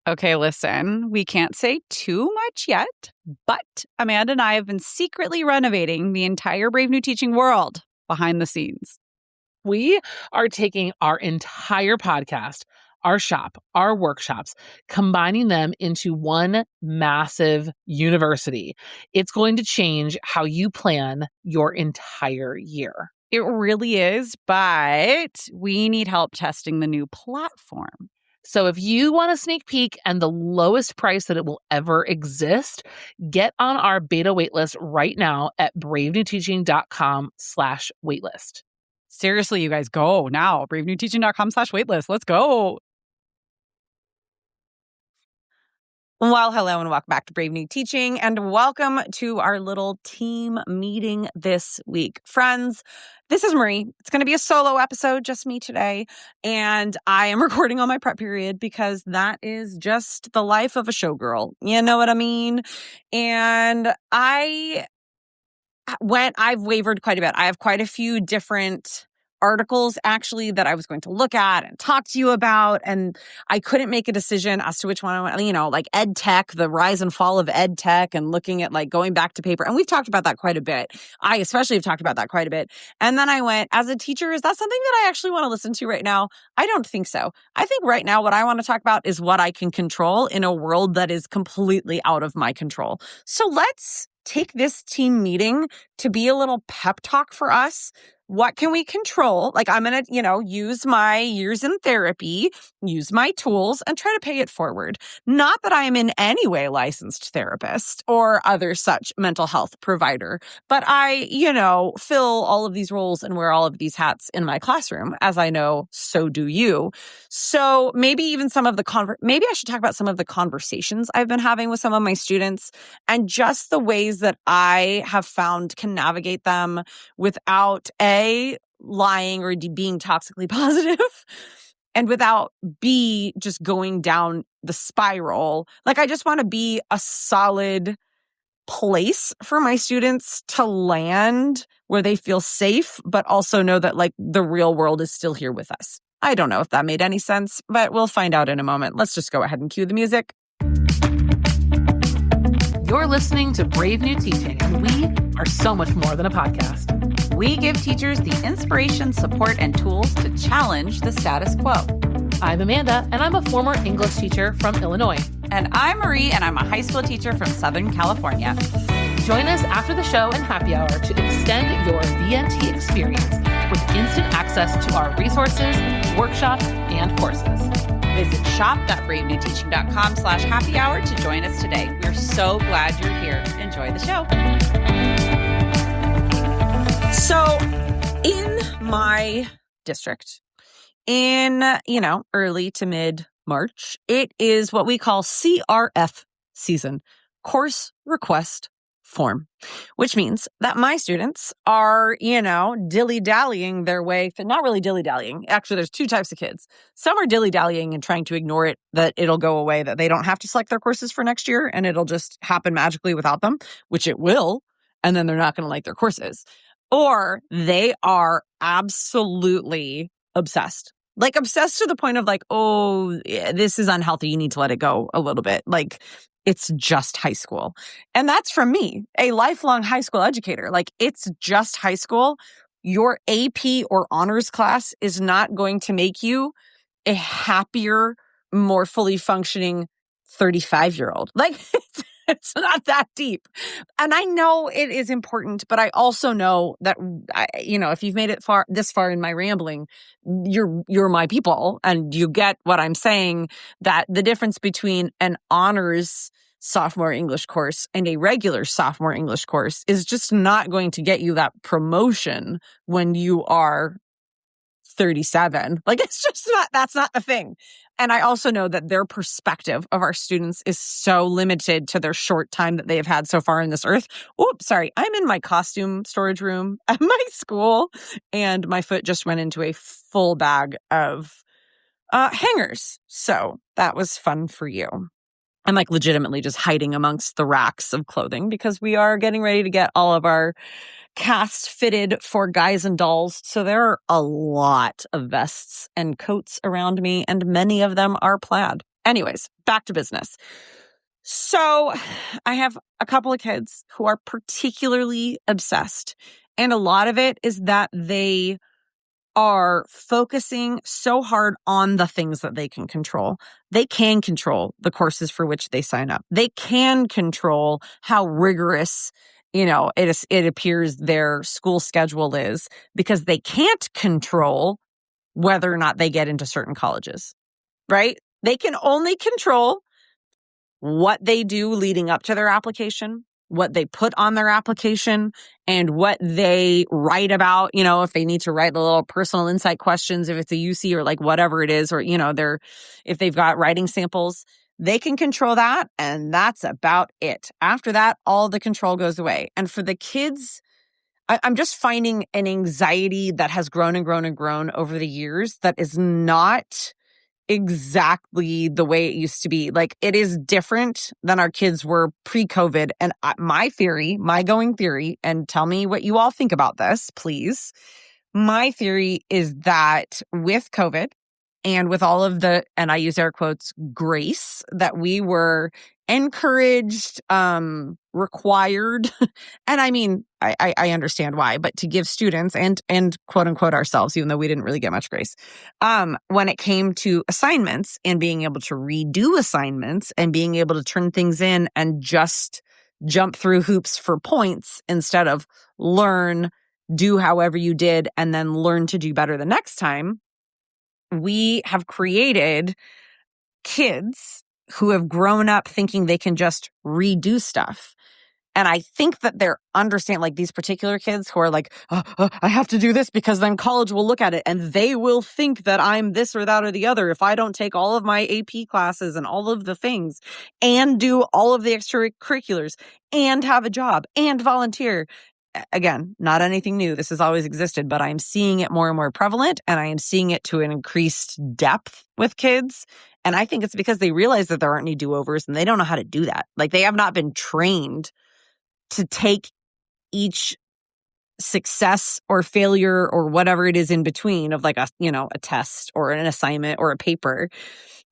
Okay, listen, we can't say too much yet, but Amanda and I have been secretly renovating the entire Brave New Teaching world behind the scenes. We are taking our entire podcast, our shop, our workshops, combining them into one massive university. It's going to change how you plan your entire year. It really is, but we need help testing the new platform. So if you want a sneak peek and the lowest price that it will ever exist, get on our beta waitlist right now at bravenewteaching.com/waitlist. Seriously, you guys, go now. bravenewteaching.com/waitlist. Let's go. Well, hello and welcome back to Brave New Teaching and welcome to our little team meeting this week. Friends, this is Marie. It's going to be a solo episode, just me today. And I am recording on my prep period because that is just the life of a showgirl. You know what I mean? And I've wavered quite a bit. I have quite a few different articles actually that I was going to look at and talk to you about. And I couldn't make a decision as to which one I went, like ed tech, the rise and fall of ed tech and looking at like going back to paper. And we've talked about that quite a bit. I especially have talked about that quite a bit. And then I went, as a teacher, is that something that I actually want to listen to right now? I don't think so. I think right now what I want to talk about is what I can control in a world that is completely out of my control. So let's take this team meeting to be a little pep talk for us. What can we control? Like I'm going to, use my years in therapy, use my tools and try to pay it forward. Not that I am in any way licensed therapist or other such mental health provider, but I, fill all of these roles and wear all of these hats in my classroom. As I know, so do you. So maybe even maybe I should talk about some of the conversations I've been having with some of my students and just the ways that I have found can navigate them without lying or being toxically positive and without B, just going down the spiral. Like I just want to be a solid place for my students to land where they feel safe, but also know that like the real world is still here with us. I don't know if that made any sense, but we'll find out in a moment. Let's just go ahead and cue the music. You're listening to Brave New Teaching, and we are so much more than a podcast. We give teachers the inspiration, support, and tools to challenge the status quo. I'm Amanda, and I'm a former English teacher from Illinois. And I'm Marie, and I'm a high school teacher from Southern California. Join us after the show and happy hour to extend your BNT experience with instant access to our resources, workshops, and courses. Visit shop.bravenewteaching.com/happy hour to join us today. We're so glad you're here. Enjoy the show. So in my district, in, early to mid March, it is what we call CRF season, course request form, which means that my students are, dilly-dallying their way, not really dilly-dallying. Actually, there's two types of kids. Some are dilly-dallying and trying to ignore it, that it'll go away, that they don't have to select their courses for next year and it'll just happen magically without them, which it will, and then they're not going to like their courses. Or they are absolutely obsessed. Like obsessed to the point of like, oh, yeah, this is unhealthy. You need to let it go a little bit. Like it's just high school. And that's from me, a lifelong high school educator. Like it's just high school. Your AP or honors class is not going to make you a happier, more fully functioning 35-year-old. Like it's not that deep. And I know it is important, but I also know that, if you've made it this far in my rambling, you're my people and you get what I'm saying, that the difference between an honors sophomore English course and a regular sophomore English course is just not going to get you that promotion when you are 37. Like that's not the thing. And I also know that their perspective of our students is so limited to their short time that they have had so far in this earth. Oops, sorry. I'm in my costume storage room at my school and my foot just went into a full bag of hangers. So that was fun for you. I'm like legitimately just hiding amongst the racks of clothing because we are getting ready to get all of our cast fitted for guys and dolls. So there are a lot of vests and coats around me, and many of them are plaid. Anyways, back to business. So I have a couple of kids who are particularly obsessed. And a lot of it is that they are focusing so hard on the things that they can control. They can control the courses for which they sign up. They can control how rigorous, it appears their school schedule is, because they can't control whether or not they get into certain colleges, right? They can only control what they do leading up to their application, what they put on their application, and what they write about, if they need to write the little personal insight questions, if it's a UC or like whatever it is, or, if they've got writing samples, they can control that. And that's about it. After that, all the control goes away. And for the kids, I'm just finding an anxiety that has grown and grown and grown over the years that is not exactly the way it used to be. Like, it is different than our kids were pre-COVID. And my going theory, and tell me what you all think about this, please. My theory is that with COVID and with all of the, and I use air quotes, grace that we were encouraged, required. And I mean, I understand why, but to give students and quote unquote ourselves, even though we didn't really get much grace, when it came to assignments and being able to redo assignments and being able to turn things in and just jump through hoops for points instead of learn, do however you did, and then learn to do better the next time, we have created kids who have grown up thinking they can just redo stuff. And I think that they're like these particular kids who are like, I have to do this because then college will look at it and they will think that I'm this or that or the other if I don't take all of my AP classes and all of the things and do all of the extracurriculars and have a job and volunteer. Again, not anything new. This has always existed, but I'm seeing it more and more prevalent, and I am seeing it to an increased depth with kids. And I think it's because they realize that there aren't any do-overs and they don't know how to do that. Like, they have not been trained to take each success or failure or whatever it is in between of like a test or an assignment or a paper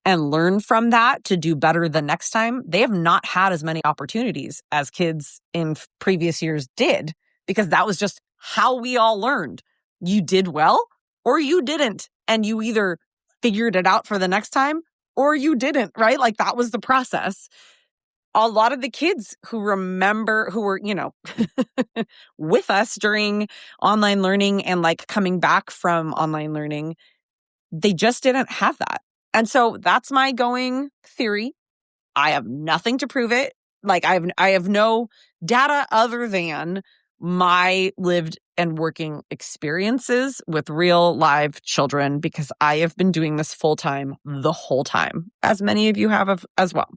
and learn from that to do better the next time. They have not had as many opportunities as kids in previous years did, because that was just how we all learned. You did well or you didn't. And you either figured it out for the next time or you didn't, right? Like, that was the process. A lot of the kids who were, with us during online learning and like coming back from online learning, they just didn't have that. And so that's my going theory. I have nothing to prove it. Like, I have no data other than my lived and working experiences with real live children, because I have been doing this full time the whole time, as many of you have as well.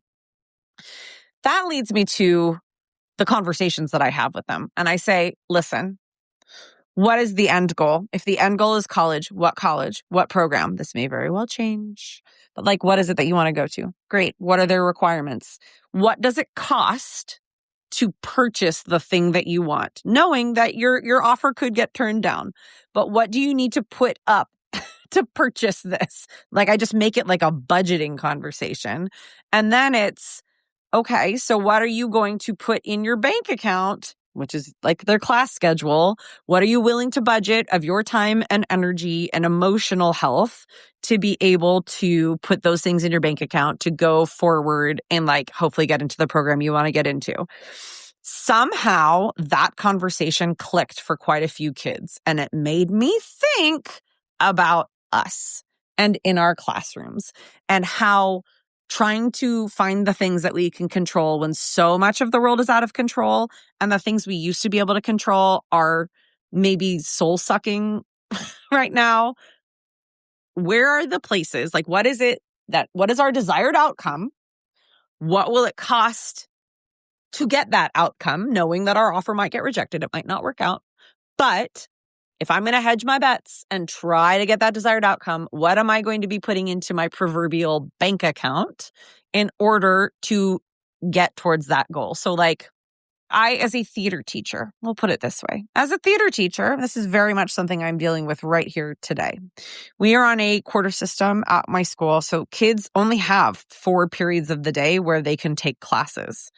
That leads me to the conversations that I have with them. And I say, listen, what is the end goal? If the end goal is college, what program? This may very well change, but like, what is it that you want to go to? Great. What are their requirements? What does it cost to purchase the thing that you want, knowing that your offer could get turned down? But what do you need to put up to purchase this? Like, I just make it like a budgeting conversation. And then it's, okay, so what are you going to put in your bank account, which is like their class schedule? What are you willing to budget of your time and energy and emotional health to be able to put those things in your bank account to go forward and like hopefully get into the program you want to get into? Somehow that conversation clicked for quite a few kids, and it made me think about us and in our classrooms and how trying to find the things that we can control when so much of the world is out of control and the things we used to be able to control are maybe soul sucking right now. Where are the places? Like, what is our desired outcome? What will it cost to get that outcome, knowing that our offer might get rejected? It might not work out. But if I'm going to hedge my bets and try to get that desired outcome, what am I going to be putting into my proverbial bank account in order to get towards that goal? So like, as a theater teacher, we'll put it this way. As a theater teacher, this is very much something I'm dealing with right here today. We are on a quarter system at my school, so kids only have 4 periods of the day where they can take classes.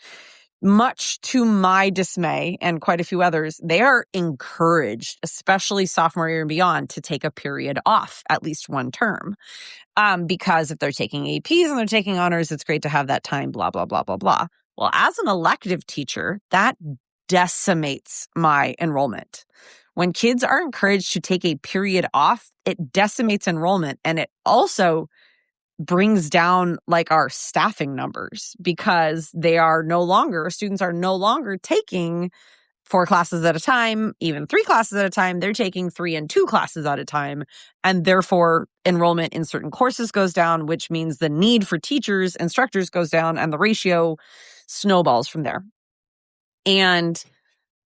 Much to my dismay and quite a few others, they are encouraged, especially sophomore year and beyond, to take a period off at least one term. Because if they're taking APs and they're taking honors, it's great to have that time, blah, blah, blah, blah, blah. Well, as an elective teacher, that decimates my enrollment. When kids are encouraged to take a period off, it decimates enrollment, and it also brings down like our staffing numbers because students are no longer taking 4 classes at a time, even 3 classes at a time. They're taking 3 and 2 classes at a time. And therefore, enrollment in certain courses goes down, which means the need for teachers, instructors goes down, and the ratio snowballs from there. And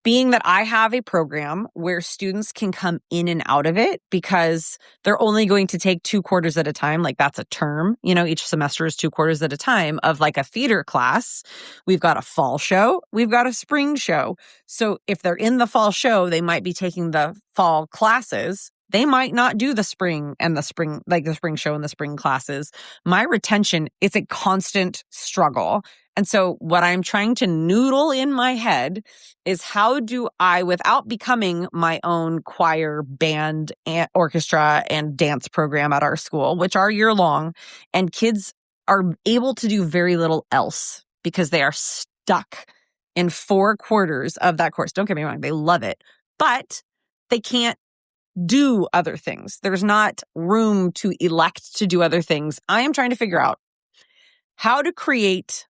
being that I have a program where students can come in and out of it because they're only going to take 2 quarters at a time, like that's a term, each semester is 2 quarters at a time of like a theater class. We've got a fall show, we've got a spring show. So if they're in the fall show, they might be taking the fall classes. They might not do the spring and the spring, like the spring show and the spring classes. My retention is a constant struggle. And so what I'm trying to noodle in my head is how do I, without becoming my own choir, band, and orchestra, and dance program at our school, which are year long, and kids are able to do very little else because they are stuck in 4 quarters of that course. Don't get me wrong, they love it, but they can't do other things. There's not room to elect to do other things. I am trying to figure out how to create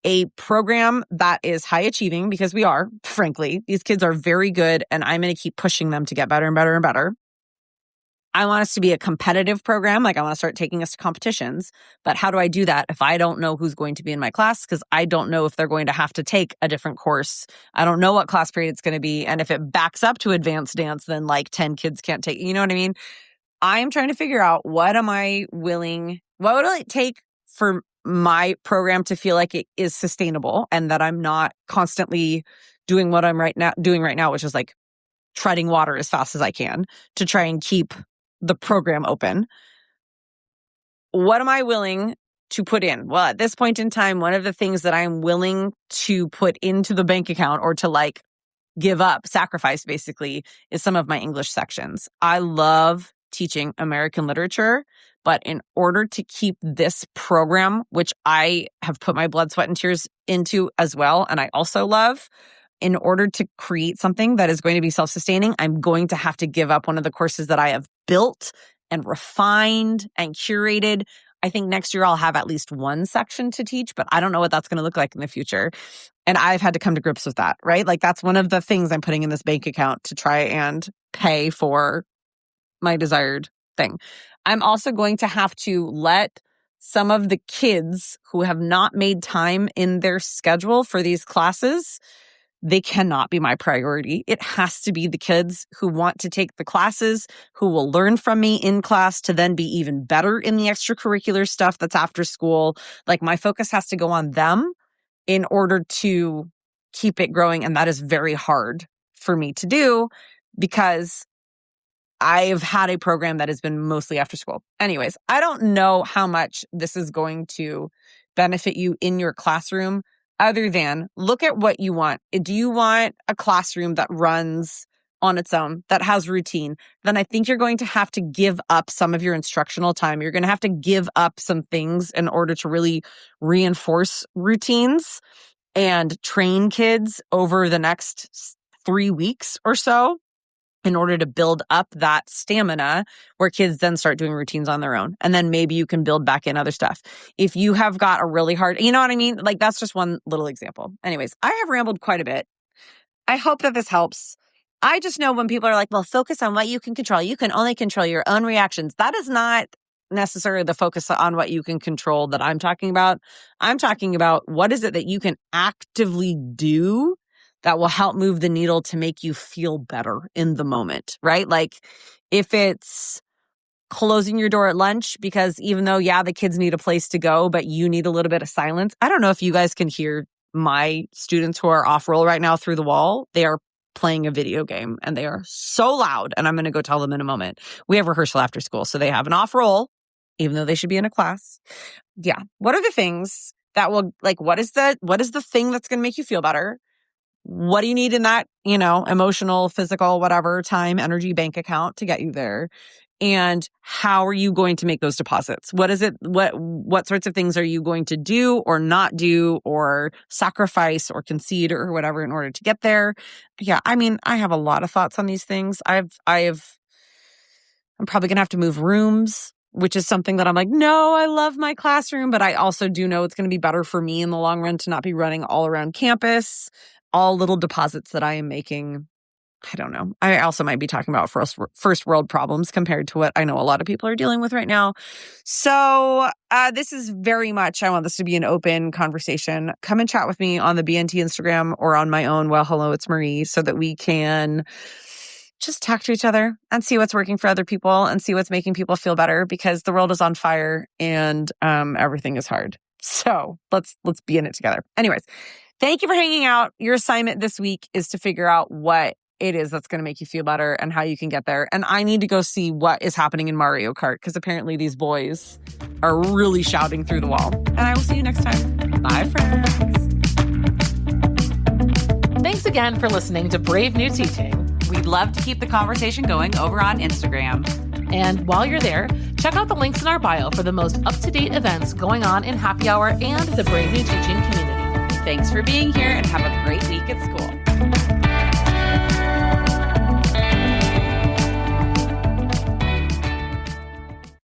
a program that is high achieving, because we are, frankly, these kids are very good and I'm going to keep pushing them to get better and better and better. I want us to be a competitive program. Like I want to start taking us to competitions, but how do I do that if I don't know who's going to be in my class? Because I don't know if they're going to have to take a different course. I don't know what class period it's going to be. And if it backs up to advanced dance, then like 10 kids can't take, you know what I mean? I'm trying to figure out what will it take for my program to feel like it is sustainable and that I'm not constantly doing what I'm doing right now, which is like treading water as fast as I can to try and keep the program open. What am I willing to put in? Well, at this point in time, one of the things that I'm willing to put into the bank account or to like give up, sacrifice basically, is some of my English sections. I love teaching American literature, but in order to keep this program, which I have put my blood, sweat, and tears into as well, and I also love, in order to create something that is going to be self-sustaining, I'm going to have to give up one of the courses that I have built and refined and curated. I think next year I'll have at least one section to teach, but I don't know what that's going to look like in the future. And I've had to come to grips with that, right? Like that's one of the things I'm putting in this bank account to try and pay for my desired thing. I'm also going to have to let some of the kids who have not made time in their schedule for these classes, they cannot be my priority. It has to be the kids who want to take the classes, who will learn from me in class to then be even better in the extracurricular stuff that's after school. Like my focus has to go on them in order to keep it growing. And that is very hard for me to do because I've had a program that has been mostly after school. Anyways, I don't know how much this is going to benefit you in your classroom other than look at what you want. Do you want a classroom that runs on its own, that has routine? Then I think you're going to have to give up some of your instructional time. You're going to have to give up some things in order to really reinforce routines and train kids over the next 3 weeks or so, in order to build up that stamina where kids then start doing routines on their own. And then maybe you can build back in other stuff. If you have got a really hard, you know what I mean? Like that's just one little example. Anyways, I have rambled quite a bit. I hope that this helps. I just know when people are like, well, focus on what you can control. You can only control your own reactions. That is not necessarily the focus on what you can control that I'm talking about. I'm talking about what is it that you can actively do that will help move the needle to make you feel better in the moment, right? Like if it's closing your door at lunch because even though, yeah, the kids need a place to go, but you need a little bit of silence. I don't know if you guys can hear my students who are off roll right now through the wall, they are playing a video game and they are so loud. And I'm going to go tell them in a moment. We have rehearsal after school. So they have an off roll, even though they should be in a class. Yeah. What are the things that will, like, what is the thing that's going to make you feel better? What do you need in that, emotional, physical, whatever time, energy bank account to get you there? And how are you going to make those deposits? What is it? What sorts of things are you going to do or not do or sacrifice or concede or whatever in order to get there? Yeah. I mean, I have a lot of thoughts on these things. I'm probably going to have to move rooms, which is something that I'm like, no, I love my classroom, but I also do know it's going to be better for me in the long run to not be running all around campus, all little deposits that I am making. I don't know. I also might be talking about first world problems compared to what I know a lot of people are dealing with right now. So this is very much, I want this to be an open conversation. Come and chat with me on the BNT Instagram or on my own, well, hello, it's Marie, so that we can just talk to each other and see what's working for other people and see what's making people feel better, because the world is on fire and everything is hard. So let's be in it together. Anyways, thank you for hanging out. Your assignment this week is to figure out what it is that's going to make you feel better and how you can get there. And I need to go see what is happening in Mario Kart, because apparently these boys are really shouting through the wall. And I will see you next time. Bye, friends. Thanks again for listening to Brave New Teaching. We'd love to keep the conversation going over on Instagram. And while you're there, check out the links in our bio for the most up-to-date events going on in Happy Hour and the Brave New Teaching community. Thanks for being here and have a great week at school.